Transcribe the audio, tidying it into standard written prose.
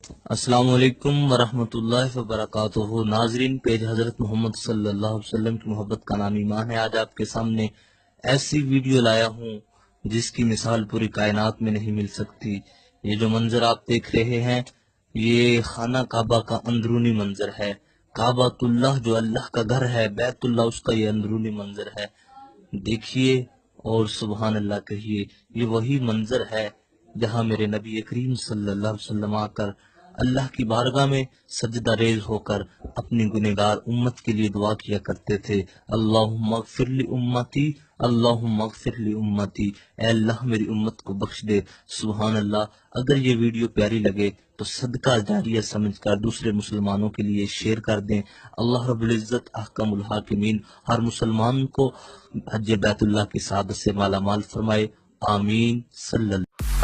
السلام علیکم ورحمۃ اللہ وبرکاتہ۔ ناظرین، پیج حضرت محمد صلی اللہ علیہ وسلم کی محبت کا نام ایمان ہے۔ آج آپ کے سامنے ایسی ویڈیو لایا ہوں جس کی مثال پوری کائنات میں نہیں مل سکتی۔ یہ جو منظر آپ دیکھ رہے ہیں یہ خانہ کعبہ کا اندرونی منظر ہے۔ کعبہ اللہ جو اللہ کا گھر ہے، بیت اللہ، اس کا یہ اندرونی منظر ہے۔ دیکھیے اور سبحان اللہ کہیے۔ یہ وہی منظر ہے جہاں میرے نبی کریم صلی اللہ علیہ وسلم آ کر اللہ کی بارگاہ میں سجدہ ریز ہو کر اپنی گنہگار امت کے لیے دعا کیا کرتے تھے۔ اللہم اغفر لی امتی، اللہم اغفر لی امتی، اے اللہ میری امت کو بخش دے۔ سبحان اللہ۔ اگر یہ ویڈیو پیاری لگے تو صدقہ جاریہ سمجھ کر دوسرے مسلمانوں کے لیے شیئر کر دیں۔ اللہ رب العزت احکم الحاکمین ہر مسلمان کو حج بیت اللہ کی سعادت سے مالا مال فرمائے۔ آمین۔ صلی اللہ